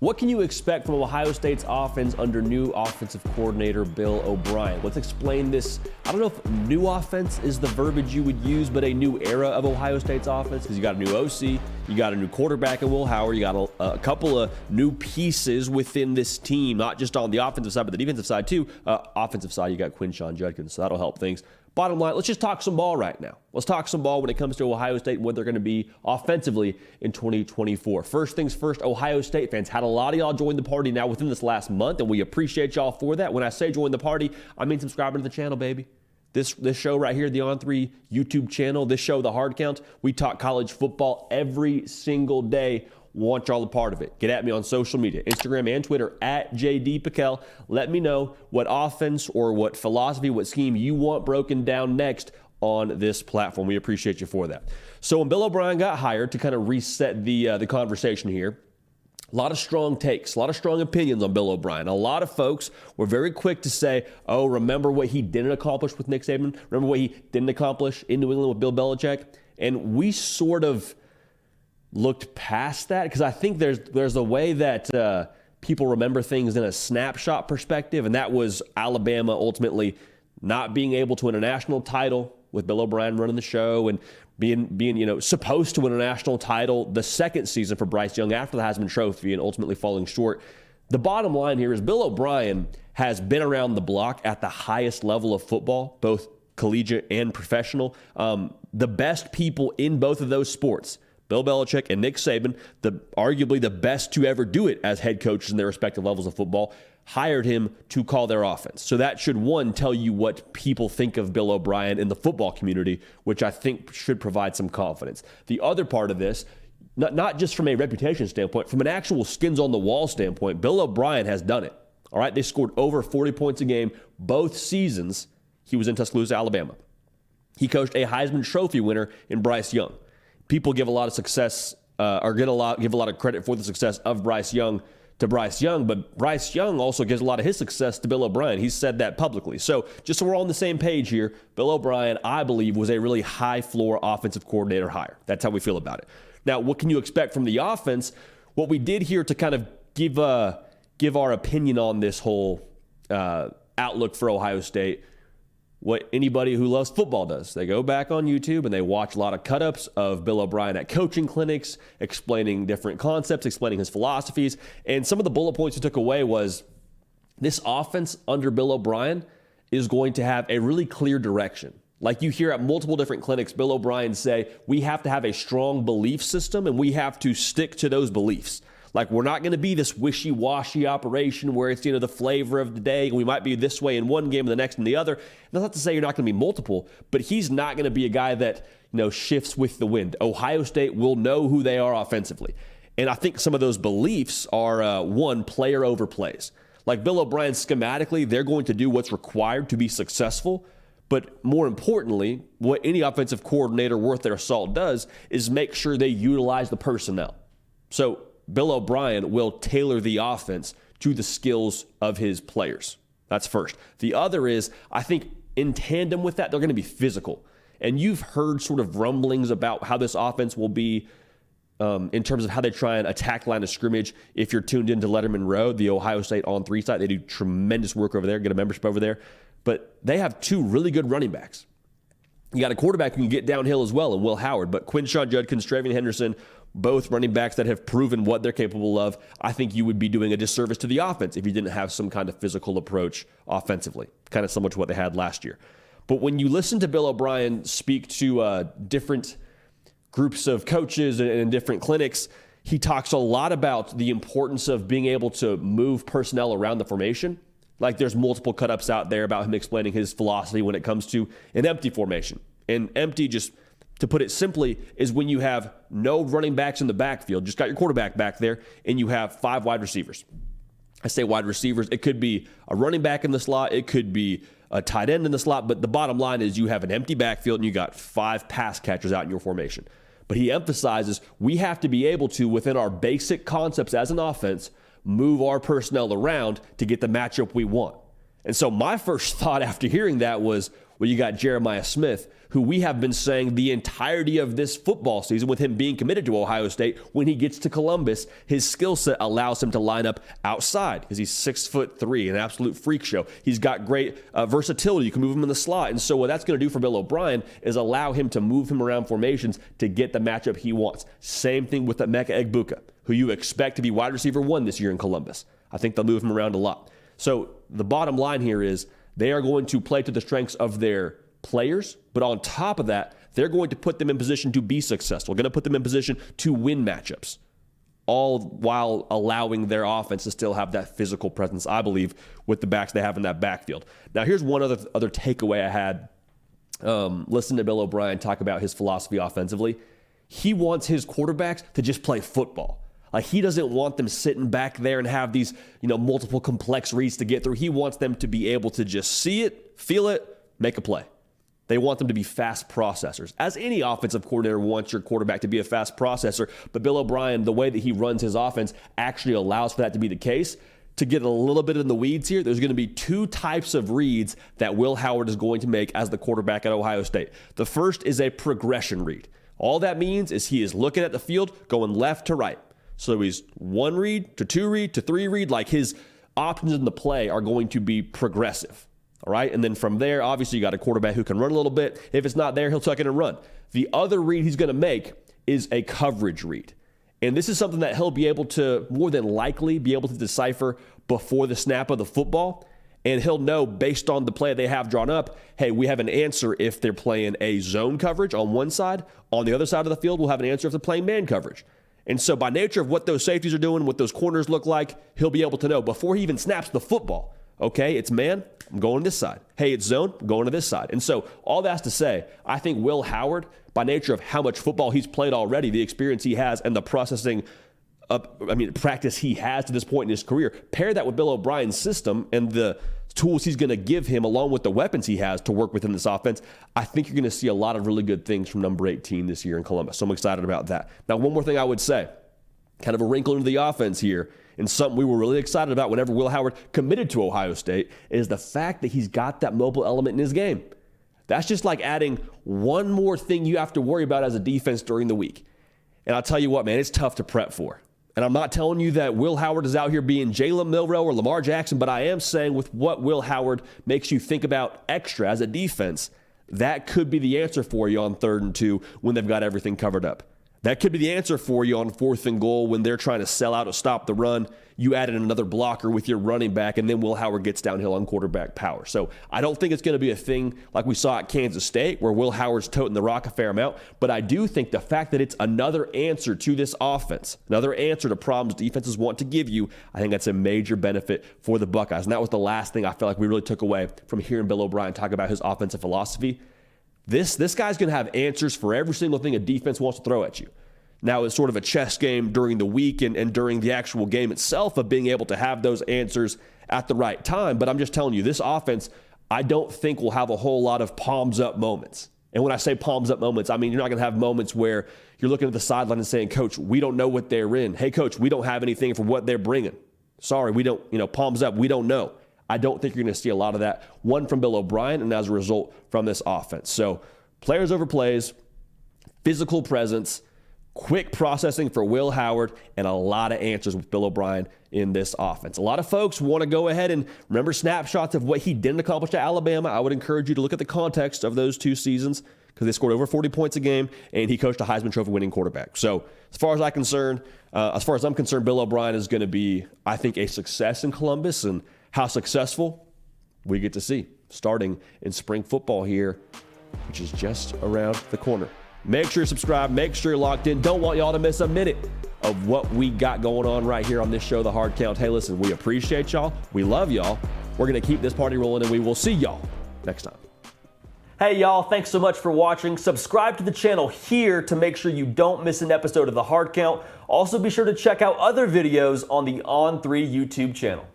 What can you expect from Ohio State's offense under new offensive coordinator Bill O'Brien? Let's explain this. I don't know if new offense is the verbiage you would use, but a new era of Ohio State's offense, because you got a new OC, you got a new quarterback in Will Howard, you got a couple of new pieces within this team, not just on the offensive side, but the defensive side too. Offensive side, you got Quinshon Judkins, so that'll help things. Bottom line, let's just talk some ball right now. Let's talk some ball when it comes to Ohio State and what they're going to be offensively in 2024. First things first, Ohio State fans, had a lot of y'all join the party now within this last month, and we appreciate y'all for that. When I say join the party, I mean subscribing to the channel, baby. This show right here, the On3 YouTube channel, this show, The Hard Count, we talk college football every single day. Want y'all a part of it. Get at me on social media, Instagram and Twitter, at JDPikel. Let me know what offense or what philosophy, what scheme you want broken down next on this platform. We appreciate you for that. So when Bill O'Brien got hired, to kind of reset the conversation here, a lot of strong takes, a lot of strong opinions on Bill O'Brien. A lot of folks were very quick to say, oh, remember what he didn't accomplish with Nick Saban? Remember what he didn't accomplish in New England with Bill Belichick? And we sort of looked past that, because I think there's a way that people remember things in a snapshot perspective, and that was Alabama ultimately not being able to win a national title with Bill O'Brien running the show and being supposed to win a national title the second season for Bryce Young after the Heisman Trophy and ultimately falling short. The bottom line here is Bill O'Brien has been around the block at the highest level of football, both collegiate and professional. The best people in both of those sports, Bill Belichick and Nick Saban, arguably the best to ever do it as head coaches in their respective levels of football, hired him to call their offense. So that should, one, tell you what people think of Bill O'Brien in the football community, which I think should provide some confidence. The other part of this, not just from a reputation standpoint, from an actual skins-on-the-wall standpoint, Bill O'Brien has done it. All right, they scored over 40 points a game both seasons he was in Tuscaloosa, Alabama. He coached a Heisman Trophy winner in Bryce Young. People give a lot of success give a lot of credit for the success of Bryce Young to Bryce Young, but Bryce Young also gives a lot of his success to Bill O'Brien. He's said that publicly. So just so we're on the same page here, Bill O'Brien, I believe, was a really high-floor offensive coordinator hire. That's how we feel about it. Now, what can you expect from the offense? What we did here to kind of give our opinion on this whole outlook for Ohio State, what anybody who loves football does. They go back on YouTube and they watch a lot of cut-ups of Bill O'Brien at coaching clinics, explaining different concepts, explaining his philosophies. And some of the bullet points he took away was this offense under Bill O'Brien is going to have a really clear direction. Like you hear at multiple different clinics, Bill O'Brien say, we have to have a strong belief system and we have to stick to those beliefs. Like, we're not going to be this wishy-washy operation where it's, the flavor of the day. We might be this way in one game and the next in the other. That's not to say you're not going to be multiple, but he's not going to be a guy that, shifts with the wind. Ohio State will know who they are offensively. And I think some of those beliefs are, one, player over plays. Like Bill O'Brien, schematically, they're going to do what's required to be successful. But more importantly, what any offensive coordinator worth their salt does is make sure they utilize the personnel. So Bill O'Brien will tailor the offense to the skills of his players. That's first. The other is, I think in tandem with that, they're going to be physical. And you've heard sort of rumblings about how this offense will be in terms of how they try and attack line of scrimmage. If you're tuned into Letterman Row, the Ohio State On3 site, they do tremendous work over there. Get a membership over there. But they have two really good running backs. You got a quarterback who can get downhill as well in Will Howard. But Quinshon Judkins, Travian Henderson, both running backs that have proven what they're capable of. I think you would be doing a disservice to the offense if you didn't have some kind of physical approach offensively, kind of similar to what they had last year. But when you listen to Bill O'Brien speak to different groups of coaches and different clinics, he talks a lot about the importance of being able to move personnel around the formation. Like there's multiple cut-ups out there about him explaining his philosophy when it comes to an empty formation. And empty, just to put it simply, is when you have no running backs in the backfield, just got your quarterback back there, and you have 5 wide receivers. I say wide receivers. It could be a running back in the slot. It could be a tight end in the slot. But the bottom line is you have an empty backfield and you got 5 pass catchers out in your formation. But he emphasizes we have to be able to, within our basic concepts as an offense, move our personnel around to get the matchup we want. And so my first thought after hearing that was, Well, you got Jeremiah Smith, who we have been saying the entirety of this football season with him being committed to Ohio State. When he gets to Columbus, his skill set allows him to line up outside because he's 6'3", an absolute freak show. He's got great versatility. You can move him in the slot. And so what that's going to do for Bill O'Brien is allow him to move him around formations to get the matchup he wants. Same thing with Emeka Egbuka, who you expect to be wide receiver 1 this year in Columbus. I think they'll move him around a lot. So the bottom line here is they are going to play to the strengths of their players, but on top of that, they're going to put them in position to be successful, going to put them in position to win matchups, all while allowing their offense to still have that physical presence, I believe, with the backs they have in that backfield. Now, here's one other takeaway I had listening to Bill O'Brien talk about his philosophy offensively. He wants his quarterbacks to just play football. Like, he doesn't want them sitting back there and have these, multiple complex reads to get through. He wants them to be able to just see it, feel it, make a play. They want them to be fast processors. As any offensive coordinator wants your quarterback to be a fast processor, but Bill O'Brien, the way that he runs his offense actually allows for that to be the case. To get a little bit in the weeds here, there's going to be 2 types of reads that Will Howard is going to make as the quarterback at Ohio State. The first is a progression read. All that means is he is looking at the field, going left to right. So he's 1 read to 2 read to 3 read, like his options in the play are going to be progressive. All right. And then from there, obviously, you got a quarterback who can run a little bit. If it's not there, he'll tuck it and run. The other read he's going to make is a coverage read. And this is something that he'll be able to more than likely be able to decipher before the snap of the football. And he'll know based on the play they have drawn up, hey, we have an answer if they're playing a zone coverage on one side. On the other side of the field, we'll have an answer if they're playing man coverage. And so by nature of what those safeties are doing, what those corners look like, he'll be able to know before he even snaps the football. Okay, it's man, I'm going to this side. Hey, it's zone, I'm going to this side. And so all that's to say, I think Will Howard, by nature of how much football he's played already, the experience he has, and the practice he has to this point in his career, pair that with Bill O'Brien's system and the tools he's going to give him along with the weapons he has to work within this offense, I think you're going to see a lot of really good things from number 18 this year in Columbus. So I'm excited about that. Now, one more thing I would say, kind of a wrinkle into the offense here, and something we were really excited about whenever Will Howard committed to Ohio State, is the fact that he's got that mobile element in his game. That's just like adding one more thing you have to worry about as a defense during the week. And I'll tell you what, man, it's tough to prep for. And I'm not telling you that Will Howard is out here being Jalen Milroe or Lamar Jackson, but I am saying with what Will Howard makes you think about extra as a defense, that could be the answer for you on 3rd and 2 when they've got everything covered up. That could be the answer for you on 4th and goal when they're trying to sell out to stop the run. You add in another blocker with your running back, and then Will Howard gets downhill on quarterback power. So I don't think it's going to be a thing like we saw at Kansas State where Will Howard's toting the rock a fair amount. But I do think the fact that it's another answer to this offense, another answer to problems defenses want to give you, I think that's a major benefit for the Buckeyes. And that was the last thing I felt like we really took away from hearing Bill O'Brien talk about his offensive philosophy. This guy's going to have answers for every single thing a defense wants to throw at you. Now, it's sort of a chess game during the week and during the actual game itself of being able to have those answers at the right time. But I'm just telling you, this offense, I don't think will have a whole lot of palms up moments. And when I say palms up moments, I mean you're not going to have moments where you're looking at the sideline and saying, Coach, we don't know what they're in. Hey, Coach, we don't have anything for what they're bringing. Sorry, we don't, palms up, we don't know. I don't think you're going to see a lot of that, one from Bill O'Brien, and as a result from this offense. So players over plays, physical presence, quick processing for Will Howard, and a lot of answers with Bill O'Brien in this offense. A lot of folks want to go ahead and remember snapshots of what he didn't accomplish at Alabama. I would encourage you to look at the context of those 2 seasons because they scored over 40 points a game, and he coached a Heisman Trophy winning quarterback. So as far as I'm concerned, Bill O'Brien is going to be, I think, a success in Columbus, and how successful we get to see starting in spring football here, which is just around the corner. Make sure you subscribe. Make sure you're locked in. Don't want y'all to miss a minute of what we got going on right here on this show, The Hard Count. Hey, listen, we appreciate y'all. We love y'all. We're going to keep this party rolling, and we will see y'all next time. Hey, y'all. Thanks so much for watching. Subscribe to the channel here to make sure you don't miss an episode of The Hard Count. Also, be sure to check out other videos on the On3 YouTube channel.